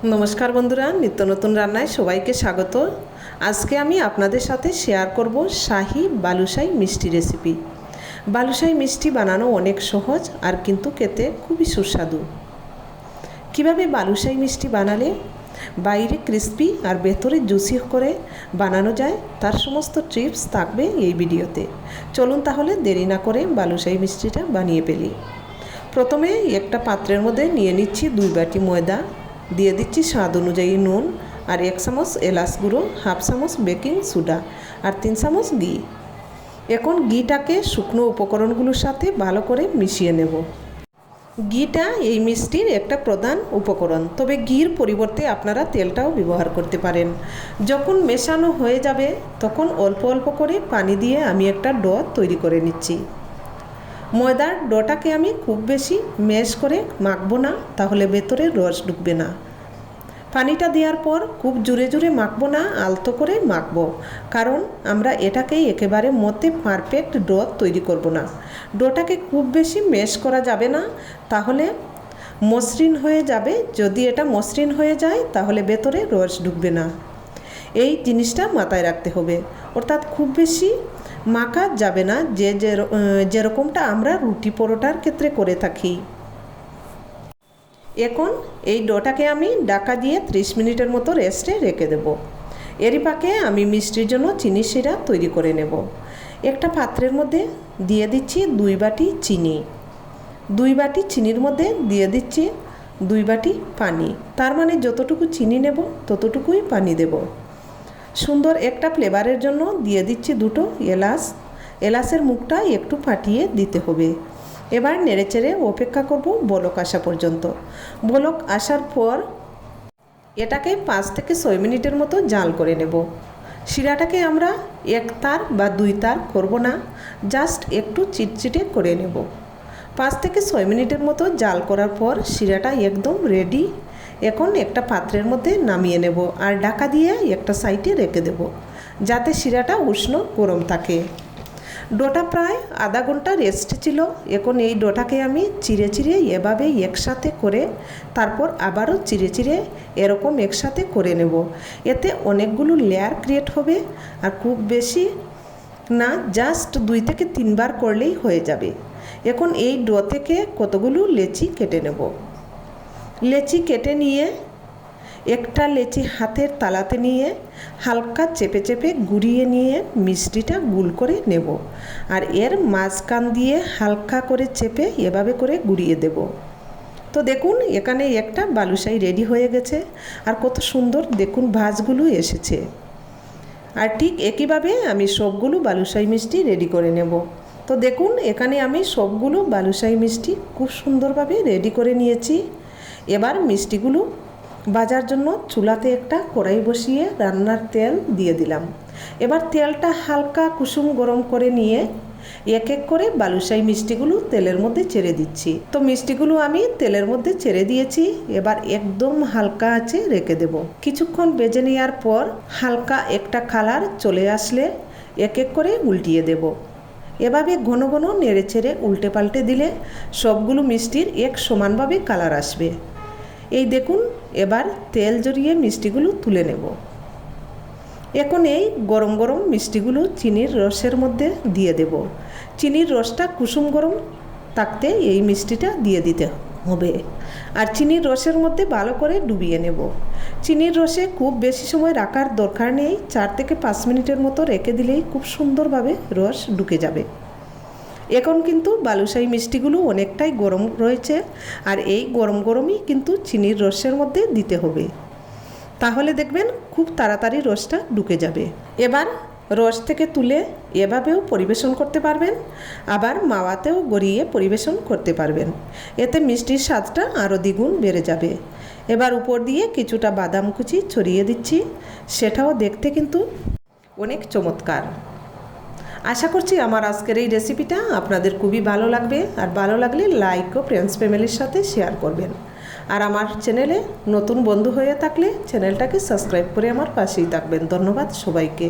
নমস্কার বন্ধুরা, নিত্য নতুন রান্নায় সবাইকে স্বাগত। আজকে আমি আপনাদের সাথে শেয়ার করব শাহী বালুশাহী মিষ্টি রেসিপি। বালুশাহী মিষ্টি বানানো অনেক সহজ আর কিন্তু খেতে খুবই সুস্বাদু। কিভাবে বালুশাহী মিষ্টি বানালে বাইরে ক্রিস্পি আর ভেতরে জুসি করে বানানো যায় তার সমস্ত টিপস থাকবে এই ভিডিওতে। চলুন তাহলে দেরি না করে বালুশাহী মিষ্টিটা বানিয়ে ফেলি। প্রথমে একটা পাত্রের মধ্যে নিয়ে নিচ্ছি 2 বাটি ময়দা, দিয়ে দিচ্ছি স্বাদ অনুযায়ী নুন, আর 1 চামচ এলাচ গুঁড়ো, 1/2 চামচ বেকিং সোডা আর 3 চামচ ঘি। এখন ঘিটাকে শুকনো উপকরণগুলোর সাথে ভালো করে মিশিয়ে নেব। ঘিটা এই মিষ্টির একটা প্রধান উপকরণ, তবে ঘির পরিবর্তে আপনারা তেলটাও ব্যবহার করতে পারেন। যখন মেশানো হয়ে যাবে তখন অল্প অল্প করে পানি দিয়ে আমি একটা ডো তৈরি করে নিচ্ছি। ময়দার ডোটাকে আমি খুব বেশি ম্যাশ করে মাখবো না, তাহলে ভেতরে রস ঢুকবে না। পানিটা দেওয়ার পর খুব জোরে জোরে মাখবো না, আলতো করে মাখবো, কারণ আমরা এটাকেই একেবারে মতে পারফেক্ট ডো তৈরি করব না। ডোটাকে খুব বেশি ম্যাশ করা যাবে না, তাহলে মসৃণ হয়ে যাবে। যদি এটা মসৃণ হয়ে যায় তাহলে ভেতরে রস ঢুকবে না। এই জিনিসটা মাথায় রাখতে হবে। অর্থাৎ খুব বেশি মাখা যাবে না, যেরকমটা আমরা রুটি পরোটার ক্ষেত্রে করে থাকি। এখন এই ডোটাকে আমি ঢাকা দিয়ে 30 মিনিটের মতো রেস্টে রেখে দেব। এরই পাকে আমি মিষ্টির জন্য চিনি শিরা তৈরি করে নেব। একটা পাত্রের মধ্যে দিয়ে দিচ্ছি 2 বাটি চিনি। 2 বাটি চিনির মধ্যে দিয়ে দিচ্ছি 2 বাটি পানি। তার মানে যতটুকু চিনি নেব ততটুকুই পানি দেব। সুন্দর একটা ফ্লেভারের জন্য দিয়ে দিচ্ছি 2টো এলাচ। এলাচের মুখটা একটু ফাটিয়ে দিতে হবে। এবার নেড়েচেড়ে অপেক্ষা করব বলক আসা পর্যন্ত। বলক আসার পর এটাকে 5 থেকে 6 মিনিটের মতো জাল করে নেব। শিরাটাকে আমরা 1 তার বা 2 তার করব না, জাস্ট একটু চিটচিটে করে নেব। 5 থেকে 6 মিনিটের মতো জাল করার পর শিরাটা একদম রেডি। এখন একটা পাত্রের মধ্যে নামিয়ে নেব আর ঢাকা দিয়ে একটা সাইডে রেখে দেব, যাতে শিরাটা উষ্ণ গরম থাকে। ডোটা প্রায় আধা ঘন্টা রেস্ট ছিল। এখন এই ডোটাকে আমি চিড়ে চিড়ে এভাবে একসাথে করে তারপর আবারও চিড়ে চিড়ে এরকম একসাথে করে নেব। এতে অনেকগুলো লেয়ার ক্রিয়েট হবে আর খুব বেশি না, জাস্ট 2 থেকে 3 বার করলেই হয়ে যাবে। এখন এই ডো থেকে কতগুলো লেচি কেটে নেব। লেচি কেটে নিয়ে একটা লেচি হাতের তালাতে নিয়ে হালকা চেপে চেপে ঘুরিয়ে নিয়ে মিষ্টিটা গুল করে নেব, আর এর মাঝখান দিয়ে হালকা করে চেপে এভাবে করে ঘুরিয়ে দেব। তো দেখুন, এখানে একটা বালুশাহী রেডি হয়ে গেছে। আর কত সুন্দর দেখুন ভাঁজগুলো এসেছে। আর ঠিক একইভাবে আমি সবগুলো বালুশাহী মিষ্টি রেডি করে নেব। তো দেখুন, এখানে আমি সবগুলো বালুশাহী মিষ্টি খুব সুন্দরভাবে রেডি করে নিয়েছি। এবার মিষ্টিগুলো ভাজার জন্য চুলাতে একটা কড়াই বসিয়ে রান্নার তেল দিয়ে দিলাম। এবার তেলটা হালকা কুসুম গরম করে নিয়ে এক এক করে বালুশাহী মিষ্টিগুলো তেলের মধ্যে ছেড়ে দিচ্ছি। তো মিষ্টিগুলো আমি তেলের মধ্যে ছেড়ে দিয়েছি। এবার একদম হালকা আঁচে রেখে দেব। কিছুক্ষণ ভেজে নেওয়ার পর হালকা একটা কালার চলে আসলে এক এক করে উল্টিয়ে দেব। এভাবে ঘন ঘন নেড়ে ছেড়ে উল্টে পাল্টে দিলে সবগুলো মিষ্টির এক সমানভাবে কালার আসবে। এই দেখুন, এবার তেল জড়িয়ে মিষ্টিগুলো তুলে নেব। এখন এই গরম গরম মিষ্টিগুলো চিনির রসের মধ্যে দিয়ে দেব। চিনির রসটা কুসুম গরম থাকতে এই মিষ্টিটা দিয়ে দিতে হবে, আর চিনির রসের মধ্যে ভালো করে ডুবিয়ে নেব। চিনির রসে খুব বেশি সময় রাখার দরকার নেই, 4 থেকে 5 মিনিটের মতো রেখে দিলেই খুব সুন্দরভাবে রস ঢুকে যাবে। এখন কিন্তু বালুশাহী মিষ্টিগুলো অনেকটাই গরম রয়েছে, আর এই গরম গরমই কিন্তু চিনির রসের মধ্যে দিতে হবে, তাহলে দেখবেন খুব তাড়াতাড়ি রসটা ঢুকে যাবে। এবার রস থেকে তুলে এভাবেও পরিবেশন করতে পারবেন, আবার মাওয়াতেও গড়িয়ে পরিবেশন করতে পারবেন। এতে মিষ্টির স্বাদটা আরও দ্বিগুণ বেড়ে যাবে। এবার উপর দিয়ে কিছুটা বাদাম কুচি ছড়িয়ে দিচ্ছি, সেটাও দেখতে কিন্তু অনেক চমৎকার। আশা করছি আমার আজকের এই রেসিপিটা আপনাদের খুবই ভালো লাগবে, আর ভালো লাগলে লাইক ও ফ্রেন্ডস ফ্যামিলির সাথে শেয়ার করবেন। আর আমার চ্যানেলে নতুন বন্ধু হয়ে থাকলে চ্যানেলটাকে সাবস্ক্রাইব করে আমার পাশেই থাকবেন। ধন্যবাদ সবাইকে।